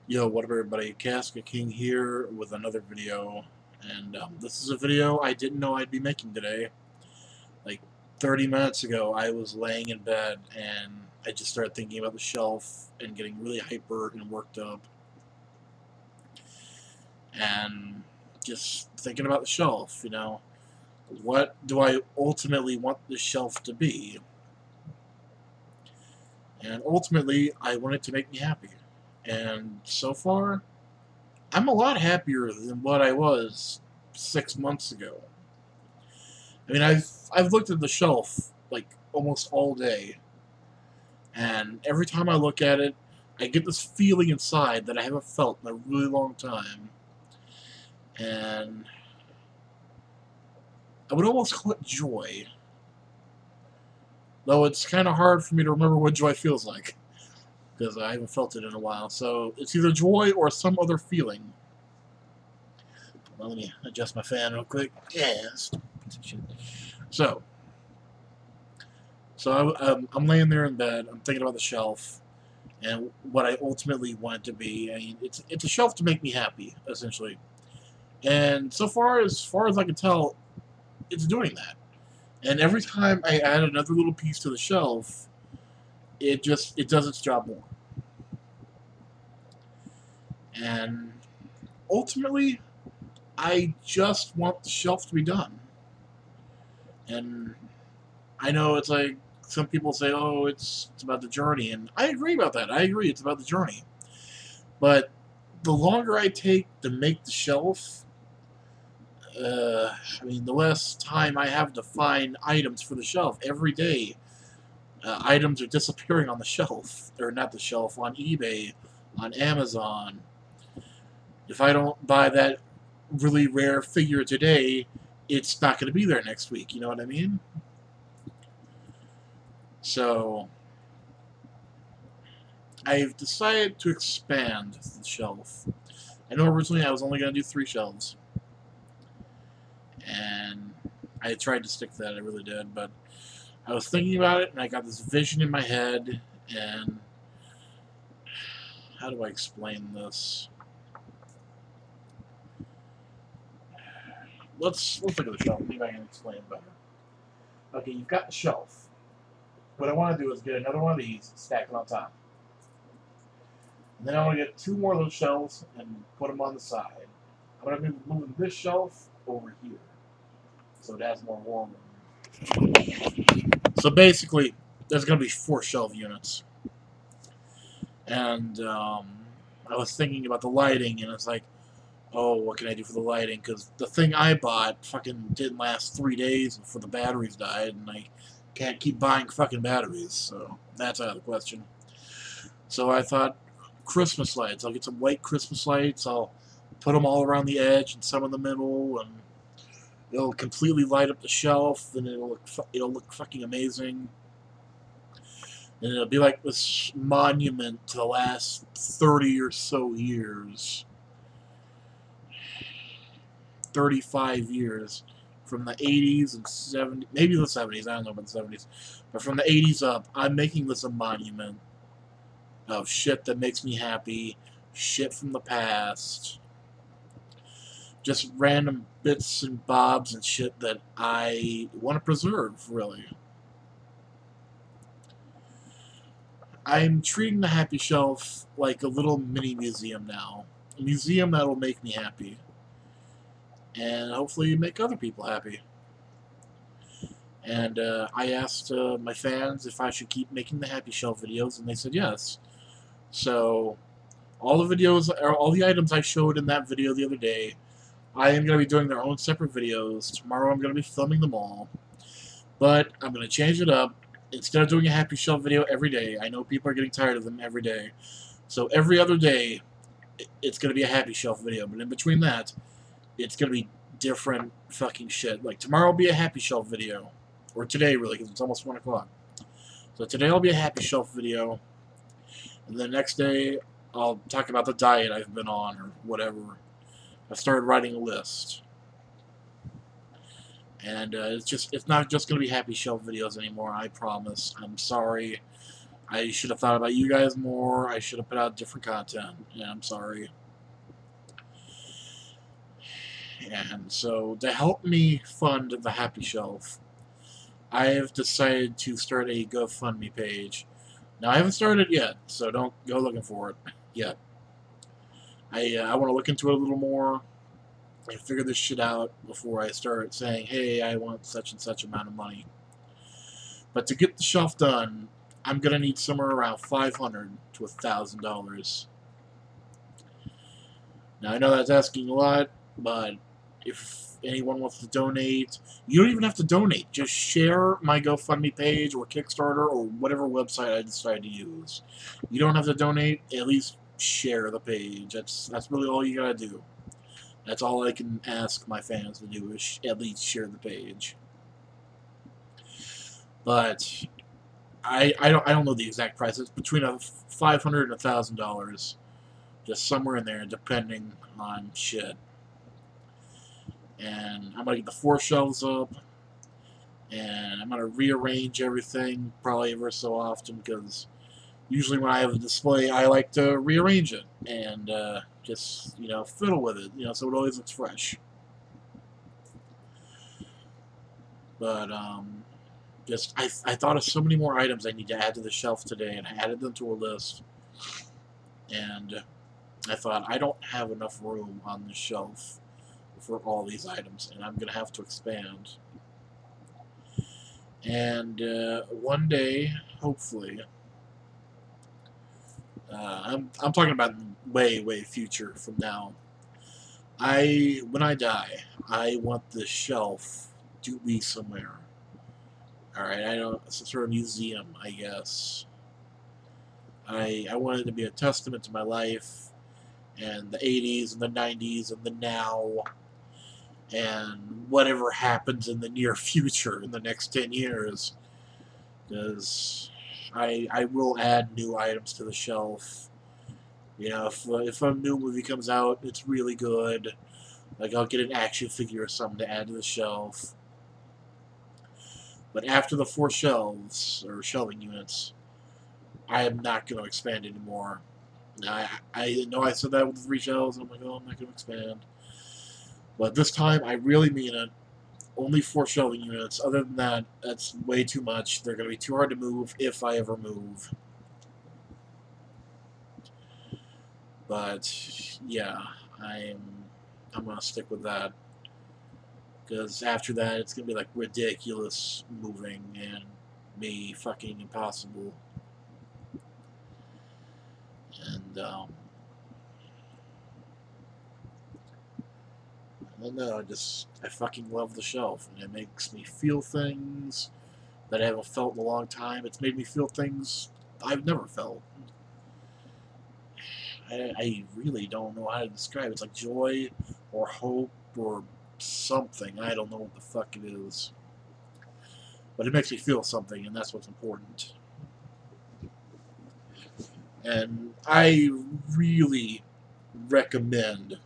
Yo, what up everybody, Casca King here with another video, and this is a video I didn't know I'd be making today. Like 30 minutes ago, I was laying in bed and I just started thinking about the shelf and getting really hyper and worked up, and just thinking about the shelf, what do I ultimately want the shelf to be? And ultimately, I want it to make me happy. And so far, I'm a lot happier than what I was 6 months ago. I mean, I've looked at the shelf like almost all day, and every time I look at it, I get this feeling inside that I haven't felt in a really long time, and I would almost call it joy. Though it's kind of hard for me to remember what joy feels like because I haven't felt it in a while. So it's either joy or some other feeling. Well, let me adjust my fan real quick. Yes. So, I'm laying there in bed. I'm thinking about the shelf and what I ultimately want it to be. I mean, it's a shelf to make me happy, essentially. And so far as I can tell, it's doing that. And every time I add another little piece to the shelf, it does its job more. And ultimately, I just want the shelf to be done. And I know it's like some people say, "Oh, it's about the journey," and I agree about that. I agree, it's about the journey. But the longer I take to make the shelf, I mean, the less time I have to find items for the shelf every day. Items are disappearing on the shelf, or not the shelf, on eBay, on Amazon. If I don't buy that really rare figure today, it's not going to be there next week. You know what I mean? So I've decided to expand the shelf. I know originally I was only going to do 3 shelves, and I tried to stick to that. I really did, but I was thinking about it, and I got this vision in my head, and how do I explain this? Let's look at the shelf. Maybe I can explain it better. Okay, you've got the shelf. What I want to do is get another one of these, stack it on top. And then I want to get 2 more of those shelves and put them on the side. I'm going to be moving this shelf over here, so it has more room. So basically, there's going to be 4 shelf units. And I was thinking about the lighting, and it's like, oh, what can I do for the lighting? Because the thing I bought fucking didn't last 3 days before the batteries died, and I can't keep buying fucking batteries, so that's out of the question. So I thought, Christmas lights. I'll get some white Christmas lights. I'll put them all around the edge and some in the middle, and it'll completely light up the shelf, and it'll look fucking amazing. And it'll be like this monument to the last 30 or so years. 35 years. From the 80s and 70s, maybe the 70s, I don't know about the 70s. But from the 80s up, I'm making this a monument of shit that makes me happy, shit from the past, just random bits and bobs and shit that I want to preserve, really. I'm treating the Happy Shelf like a little mini museum now. A museum that'll make me happy. And hopefully make other people happy. And I asked my fans if I should keep making the Happy Shelf videos, and they said yes. So, all the videos, or all the items I showed in that video the other day, I am going to be doing their own separate videos. Tomorrow I'm going to be filming them all. But I'm going to change it up. Instead of doing a Happy Shelf video every day, I know people are getting tired of them every day. So every other day, it's going to be a Happy Shelf video. But in between that, it's going to be different fucking shit. Like tomorrow will be a Happy Shelf video. Or today, really, because it's almost 1 o'clock. So today will be a Happy Shelf video. And the next day, I'll talk about the diet I've been on or whatever. I started writing a list. And it's not just going to be Happy Shelf videos anymore, I promise. I'm sorry. I should have thought about you guys more. I should have put out different content. Yeah, I'm sorry. And so, to help me fund the Happy Shelf, I have decided to start a GoFundMe page. Now, I haven't started it yet, so don't go looking for it yet. I want to look into it a little more and figure this shit out before I start saying, hey, I want such and such amount of money. But to get the shelf done, I'm going to need somewhere around $500 to $1,000. Now, I know that's asking a lot, but if anyone wants to donate, you don't even have to donate. Just share my GoFundMe page or Kickstarter or whatever website I decide to use. You don't have to donate. At least share the page. That's really all you gotta do. That's all I can ask my fans to do is at least share the page. But I don't know the exact price. It's between $500 and $1,000, just somewhere in there, depending on shit. And I'm gonna get the 4 shelves up, and I'm gonna rearrange everything probably ever so often because usually when I have a display, I like to rearrange it and just fiddle with it, so it always looks fresh. But just I thought of so many more items I need to add to the shelf today, and I added them to a list. And I thought I don't have enough room on the shelf for all these items, and I'm gonna have to expand. And one day, hopefully, I'm talking about way future from now. When I die, I want the shelf to be somewhere. All right, I know some sort of museum, I guess. I want it to be a testament to my life and the 80s and the 90s and the now and whatever happens in the near future in the next 10 years. Because I will add new items to the shelf. If a new movie comes out, it's really good. Like, I'll get an action figure or something to add to the shelf. But after the 4 shelves, or shelving units, I am not going to expand anymore. I know I said that with the 3 shelves, and I'm like, oh, I'm not going to expand. But this time, I really mean it. Only 4 shelving units. Other than that, that's way too much. They're going to be too hard to move if I ever move. But yeah, I'm going to stick with that. Because after that, it's going to be like ridiculous moving and be fucking impossible. And I don't know, I fucking love the shelf, and it makes me feel things that I haven't felt in a long time. It's made me feel things I've never felt. I really don't know how to describe it. It's like joy or hope or something. I don't know what the fuck it is. But it makes me feel something, and that's what's important. And I really recommend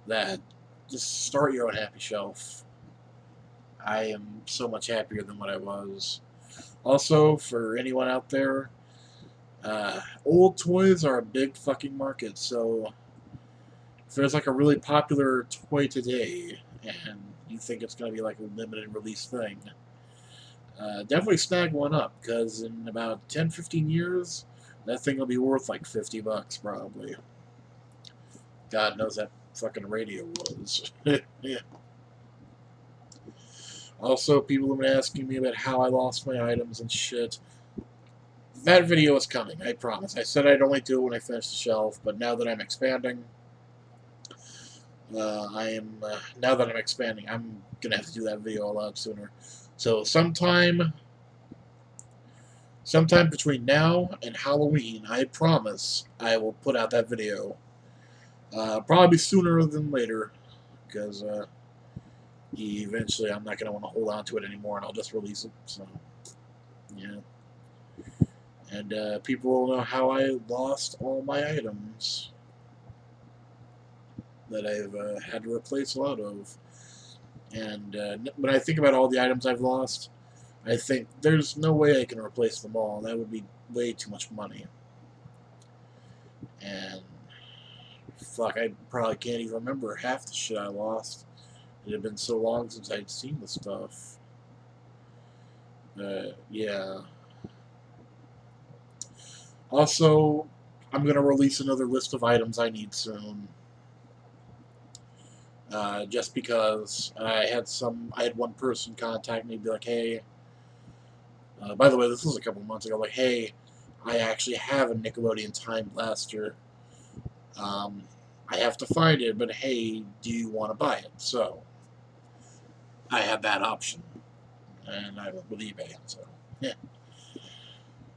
that just start your own happy shelf. I am so much happier than what I was. Also, for anyone out there, old toys are a big fucking market, so if there's like a really popular toy today and you think it's going to be like a limited release thing, definitely snag one up, because in about 10-15 years, that thing will be worth like $50 probably. God knows that fucking radio was. Yeah. Also, people have been asking me about how I lost my items and shit. That video is coming, I promise. I said I'd only do it when I finished the shelf, but now that I'm expanding, now that I'm expanding, I'm gonna have to do that video a lot sooner. So sometime between now and Halloween, I promise I will put out that video. Probably sooner than later, because eventually I'm not gonna want to hold on to it anymore, and I'll just release it. So yeah. And people will know how I lost all my items that I've had to replace a lot of. And when I think about all the items I've lost, I think there's no way I can replace them all. That would be way too much money. And fuck, I probably can't even remember half the shit I lost. It had been so long since I'd seen the stuff. Yeah. Also, I'm going to release another list of items I need soon. Just because I had one person contact me and be like, hey, by the way, this was a couple months ago, like, hey, I actually have a Nickelodeon Time Blaster. I have to find it, but hey, do you want to buy it? So, I have that option. And I went with eBay, so, yeah.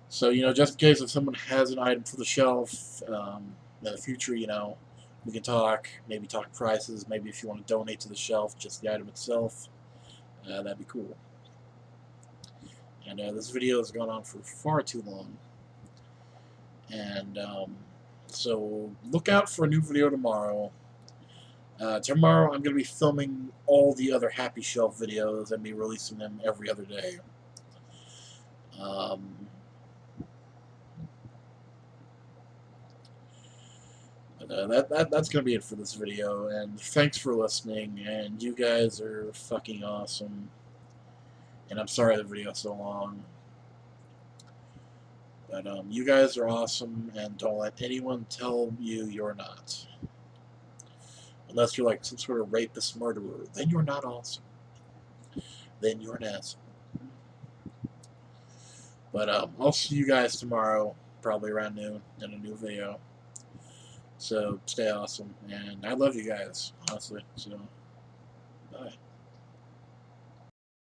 So, just in case if someone has an item for the shelf, in the future, we can talk, maybe talk prices, maybe if you want to donate to the shelf, just the item itself, that'd be cool. And this video has gone on for far too long. And so look out for a new video tomorrow. Tomorrow I'm going to be filming all the other Happy Shelf videos and be releasing them every other day. That's going to be it for this video, and thanks for listening, and you guys are fucking awesome. And I'm sorry the video's so long. But you guys are awesome, and don't let anyone tell you you're not. Unless you're like some sort of rapist murderer, then you're not awesome. Then you're an asshole. But I'll see you guys tomorrow, probably around noon, in a new video. So stay awesome, and I love you guys, honestly. So.